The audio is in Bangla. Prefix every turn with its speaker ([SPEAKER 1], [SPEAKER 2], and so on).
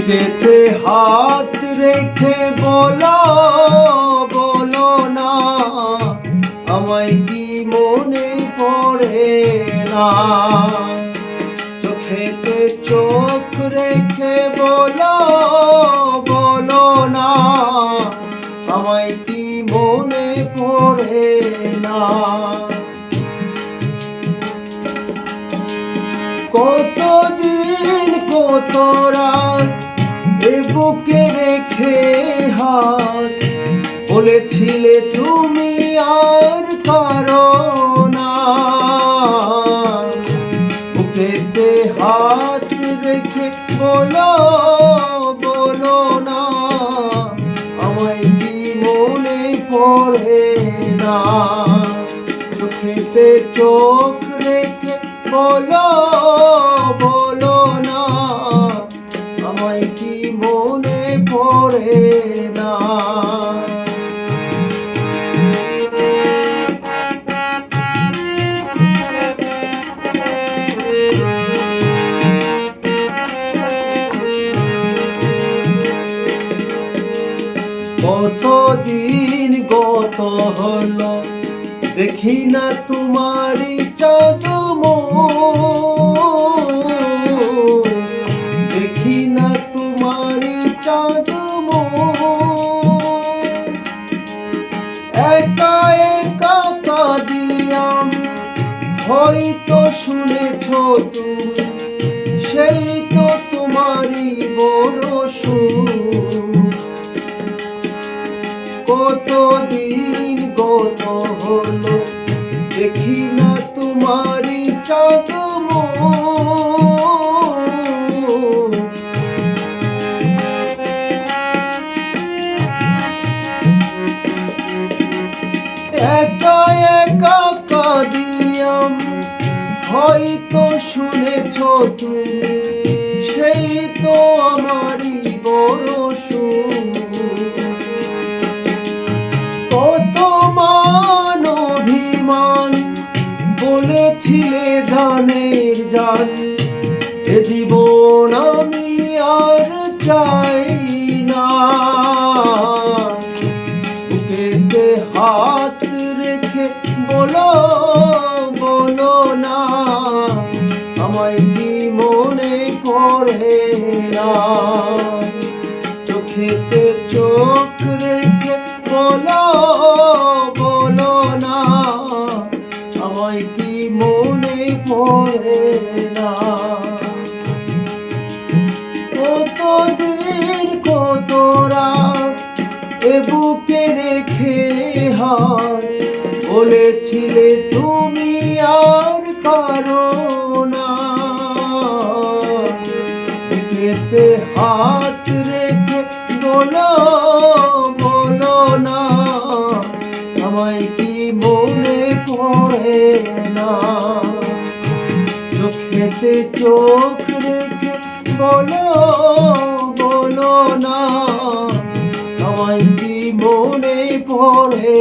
[SPEAKER 1] বুকেতে হাত রেখে বলো বলো না, আমায় কি মনে পড়ে না। চোখেতে চোখ রেখে বলো বলো না, আমায় কি মনে পড়ে না। কতদিন কত রাত এ বুকে রেখে হাত, বলেছিলে তুমি আর পারো না। বুকেতে হাত রেখে বলো বলো না, আমায় কি মনে পড়ে না। চোখেতে চোখ রেখে বলো বলো না, আমায় কি মনে পড়ে না। কতদিন গত হলো দেখি না তোমারই চাঁদ দেখি না তোমারই চাঁদ। একা একা কাঁদি আমি, হয়তো শুনেছ তুমি, সেই তো তোমারই বড় সুর। কতদিন গত হলো দেখি না তোমারই চাঁদ। একা একা কাঁদি আমি, হয়তো শুনেছ তুমি, সেই তো আমারই বড় সুর। কত মান অভিমান বলেছিলে জানের জান, এ জীবন আমি আর চাই না। বুকেতে হাত রেখে বলো বলো না, আমায় কি মনে পড়ে না। চোখেতে চোখ রেখে বলো বলো না, আমায় কি মনে পড়ে না। কতদিন কত রাত এ বুকে রেখে হাত, বলেছিলে তুমি আর পারো না। বুকেতে হাত রেখে বলো বলো না, আমায় কি মনে পড়ে না। চোখেতে চোখ রেখে বলো বলো না, আমায় কি মনে পড়ে